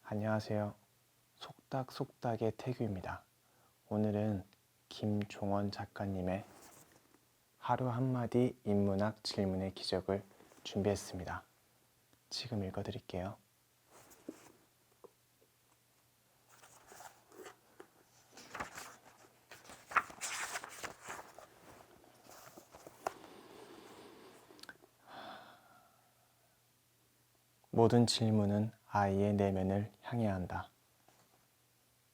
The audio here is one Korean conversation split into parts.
안녕하세요. 속닥속닥의 태규입니다. 오늘은 김종원 작가님의 하루 한마디 인문학 질문의 기적을 준비했습니다. 지금 읽어드릴게요. 모든 질문은 아이의 내면을 향해야 한다.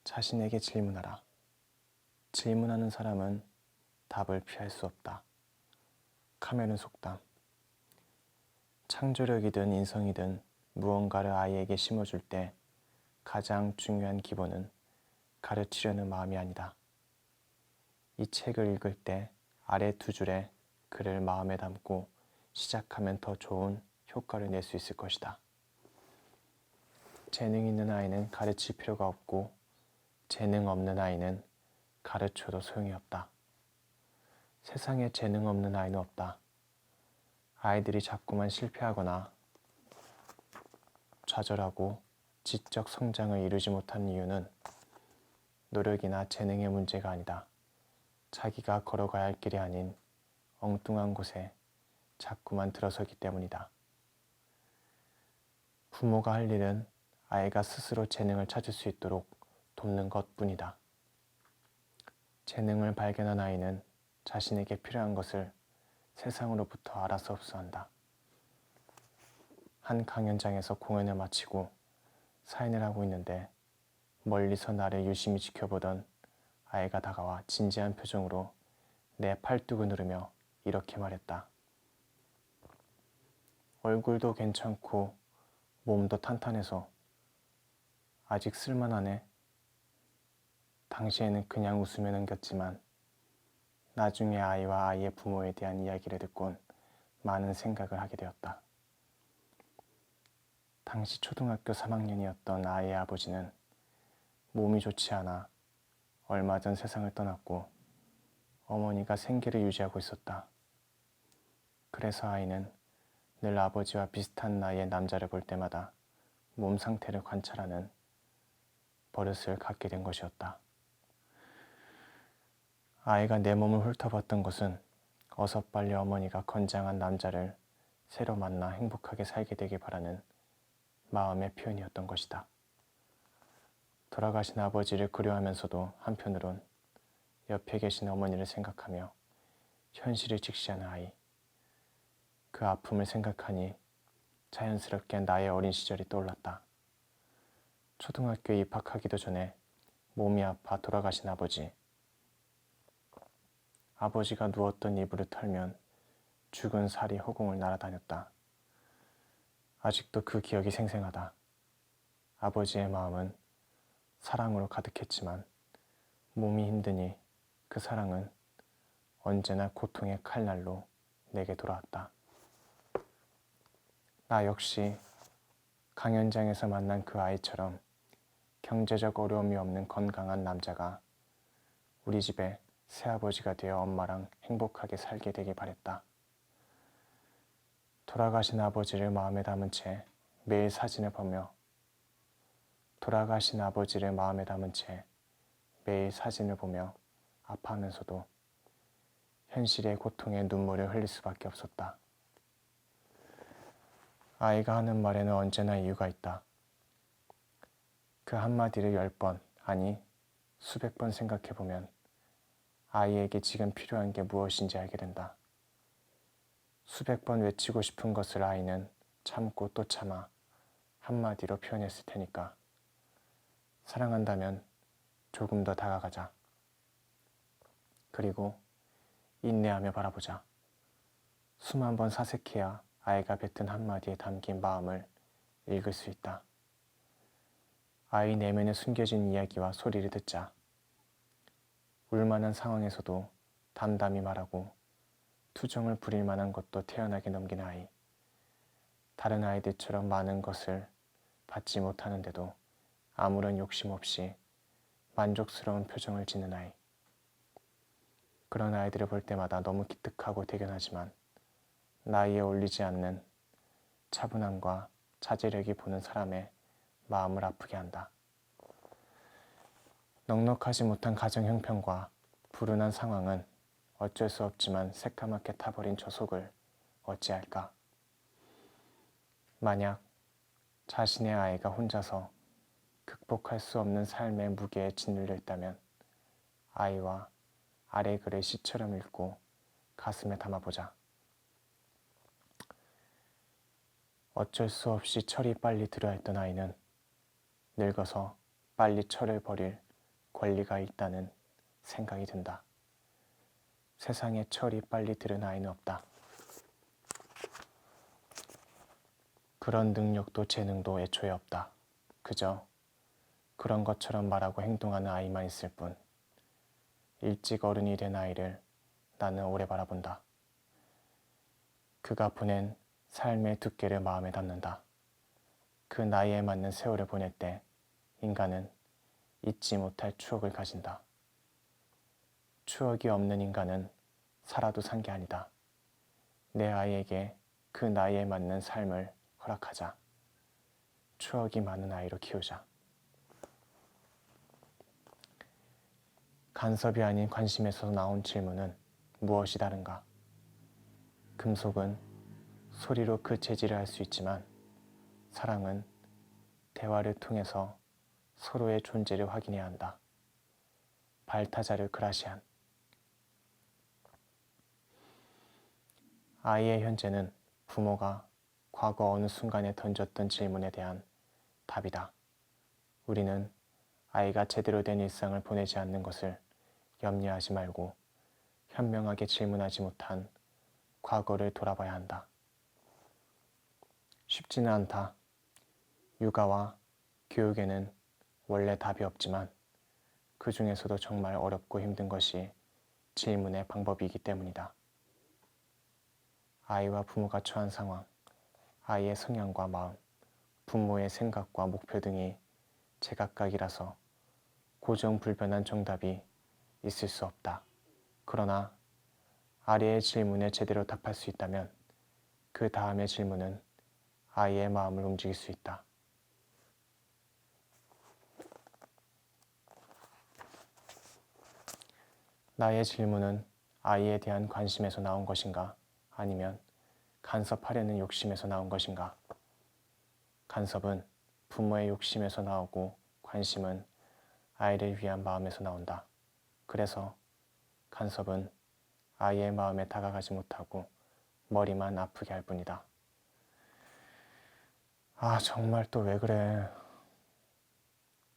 자신에게 질문하라. 질문하는 사람은 답을 피할 수 없다. 카메룬 속담. 창조력이든 인성이든 무언가를 아이에게 심어줄 때 가장 중요한 기본은 가르치려는 마음이 아니다. 이 책을 읽을 때 아래 두 줄의 글을 마음에 담고 시작하면 더 좋은 효과를 낼 수 있을 것이다. 재능 있는 아이는 가르칠 필요가 없고 재능 없는 아이는 가르쳐도 소용이 없다. 세상에 재능 없는 아이는 없다. 아이들이 자꾸만 실패하거나 좌절하고 지적 성장을 이루지 못한 이유는 노력이나 재능의 문제가 아니다. 자기가 걸어가야 할 길이 아닌 엉뚱한 곳에 자꾸만 들어서기 때문이다. 부모가 할 일은 아이가 스스로 재능을 찾을 수 있도록 돕는 것뿐이다. 재능을 발견한 아이는 자신에게 필요한 것을 세상으로부터 알아서 흡수한다. 한 강연장에서 공연을 마치고 사인을 하고 있는데 멀리서 나를 유심히 지켜보던 아이가 다가와 진지한 표정으로 내 팔뚝을 누르며 이렇게 말했다. 얼굴도 괜찮고 몸도 탄탄해서 아직 쓸만하네. 당시에는 그냥 웃으며 넘겼지만 나중에 아이와 아이의 부모에 대한 이야기를 듣곤 많은 생각을 하게 되었다. 당시 초등학교 3학년이었던 아이의 아버지는 몸이 좋지 않아 얼마 전 세상을 떠났고 어머니가 생계를 유지하고 있었다. 그래서 아이는 늘 아버지와 비슷한 나이의 남자를 볼 때마다 몸 상태를 관찰하는 버릇을 갖게 된 것이었다. 아이가 내 몸을 훑어봤던 것은 어서 빨리 어머니가 건장한 남자를 새로 만나 행복하게 살게 되길 바라는 마음의 표현이었던 것이다. 돌아가신 아버지를 그리워하면서도 한편으론 옆에 계신 어머니를 생각하며 현실을 직시하는 아이. 그 아픔을 생각하니 자연스럽게 나의 어린 시절이 떠올랐다. 초등학교에 입학하기도 전에 몸이 아파 돌아가신 아버지. 아버지가 누웠던 이불을 털면 죽은 살이 허공을 날아다녔다. 아직도 그 기억이 생생하다. 아버지의 마음은 사랑으로 가득했지만 몸이 힘드니 그 사랑은 언제나 고통의 칼날로 내게 돌아왔다. 나 역시 강연장에서 만난 그 아이처럼 경제적 어려움이 없는 건강한 남자가 우리 집에 새아버지가 되어 엄마랑 행복하게 살게 되길 바랬다. 돌아가신 아버지를 마음에 담은 채 매일 사진을 보며 아파하면서도 현실의 고통에 눈물을 흘릴 수밖에 없었다. 아이가 하는 말에는 언제나 이유가 있다. 그 한마디를 10번, 아니 수백 번 생각해보면 아이에게 지금 필요한 게 무엇인지 알게 된다. 수백 번 외치고 싶은 것을 아이는 참고 또 참아 한마디로 표현했을 테니까. 사랑한다면 조금 더 다가가자. 그리고 인내하며 바라보자. 수만 번 사색해야 아이가 뱉은 한마디에 담긴 마음을 읽을 수 있다. 아이 내면에 숨겨진 이야기와 소리를 듣자. 울만한 상황에서도 담담히 말하고 투정을 부릴 만한 것도 태연하게 넘긴 아이. 다른 아이들처럼 많은 것을 받지 못하는데도 아무런 욕심 없이 만족스러운 표정을 짓는 아이. 그런 아이들을 볼 때마다 너무 기특하고 대견하지만 나이에 어울리지 않는 차분함과 자제력이 보는 사람의 마음을 아프게 한다. 넉넉하지 못한 가정 형편과 불운한 상황은 어쩔 수 없지만 새까맣게 타버린 저 속을 어찌할까? 만약 자신의 아이가 혼자서 극복할 수 없는 삶의 무게에 짓눌려 있다면 아이와 아래 글을 시처럼 읽고 가슴에 담아보자. 어쩔 수 없이 철이 빨리 들어야 했던 아이는 늙어서 빨리 철을 버릴 권리가 있다는 생각이 든다. 세상에 철이 빨리 들은 아이는 없다. 그런 능력도 재능도 애초에 없다. 그저 그런 것처럼 말하고 행동하는 아이만 있을 뿐. 일찍 어른이 된 아이를 나는 오래 바라본다. 그가 보낸 삶의 두께를 마음에 담는다. 그 나이에 맞는 세월을 보낼 때 인간은 잊지 못할 추억을 가진다. 추억이 없는 인간은 살아도 산 게 아니다. 내 아이에게 그 나이에 맞는 삶을 허락하자. 추억이 많은 아이로 키우자. 간섭이 아닌 관심에서 나온 질문은 무엇이 다른가? 금속은 소리로 그 재질을 알 수 있지만 사랑은 대화를 통해서 서로의 존재를 확인해야 한다. 발타자르 그라시안. 아이의 현재는 부모가 과거 어느 순간에 던졌던 질문에 대한 답이다. 우리는 아이가 제대로 된 일상을 보내지 않는 것을 염려하지 말고 현명하게 질문하지 못한 과거를 돌아봐야 한다. 쉽지는 않다. 육아와 교육에는 원래 답이 없지만 그 중에서도 정말 어렵고 힘든 것이 질문의 방법이기 때문이다. 아이와 부모가 처한 상황, 아이의 성향과 마음, 부모의 생각과 목표 등이 제각각이라서 고정불변한 정답이 있을 수 없다. 그러나 아래의 질문에 제대로 답할 수 있다면 그 다음의 질문은 아이의 마음을 움직일 수 있다. 나의 질문은 아이에 대한 관심에서 나온 것인가? 아니면 간섭하려는 욕심에서 나온 것인가? 간섭은 부모의 욕심에서 나오고 관심은 아이를 위한 마음에서 나온다. 그래서 간섭은 아이의 마음에 다가가지 못하고 머리만 아프게 할 뿐이다. 아, 정말 또 왜 그래?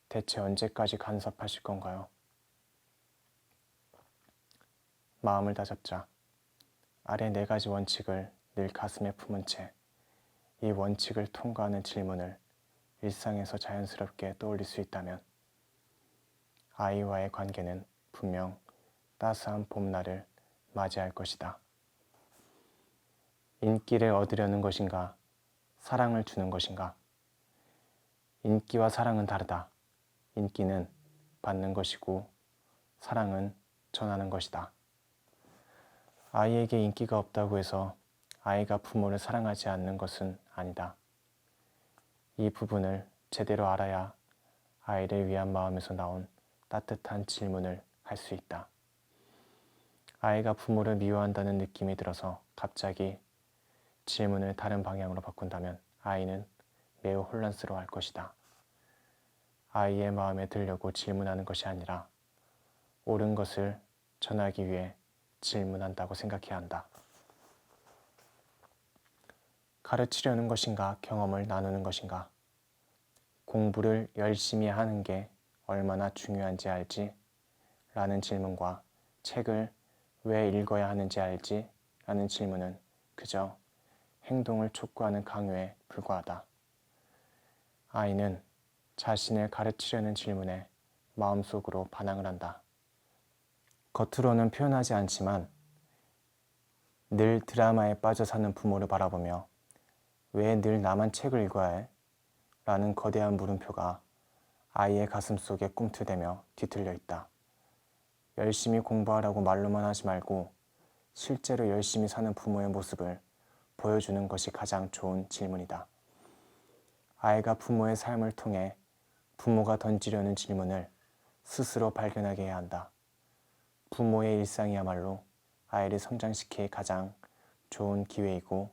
대체 언제까지 간섭하실 건가요? 마음을 다잡자. 아래 4가지 원칙을 늘 가슴에 품은 채 이 원칙을 통과하는 질문을 일상에서 자연스럽게 떠올릴 수 있다면 아이와의 관계는 분명 따스한 봄날을 맞이할 것이다. 인기를 얻으려는 것인가? 사랑을 주는 것인가? 인기와 사랑은 다르다. 인기는 받는 것이고 사랑은 전하는 것이다. 아이에게 인기가 없다고 해서 아이가 부모를 사랑하지 않는 것은 아니다. 이 부분을 제대로 알아야 아이를 위한 마음에서 나온 따뜻한 질문을 할 수 있다. 아이가 부모를 미워한다는 느낌이 들어서 갑자기 질문을 다른 방향으로 바꾼다면 아이는 매우 혼란스러워할 것이다. 아이의 마음에 들려고 질문하는 것이 아니라 옳은 것을 전하기 위해 질문한다고 생각해야 한다. 가르치려는 것인가, 경험을 나누는 것인가? 공부를 열심히 하는 게 얼마나 중요한지 알지? 라는 질문과 책을 왜 읽어야 하는지 알지? 라는 질문은 그저 행동을 촉구하는 강요에 불과하다. 아이는 자신을 가르치려는 질문에 마음속으로 반항을 한다. 겉으로는 표현하지 않지만 늘 드라마에 빠져 사는 부모를 바라보며 왜 늘 나만 책을 읽어야 해? 라는 거대한 물음표가 아이의 가슴 속에 꿈틀대며 뒤틀려 있다. 열심히 공부하라고 말로만 하지 말고 실제로 열심히 사는 부모의 모습을 보여주는 것이 가장 좋은 질문이다. 아이가 부모의 삶을 통해 부모가 던지려는 질문을 스스로 발견하게 해야 한다. 부모의 일상이야말로 아이를 성장시키기 가장 좋은 기회이고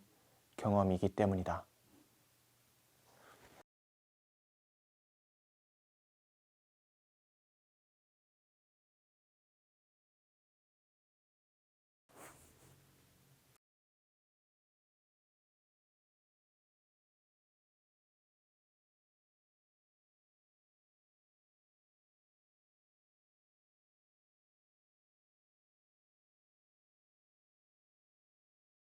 경험이기 때문이다.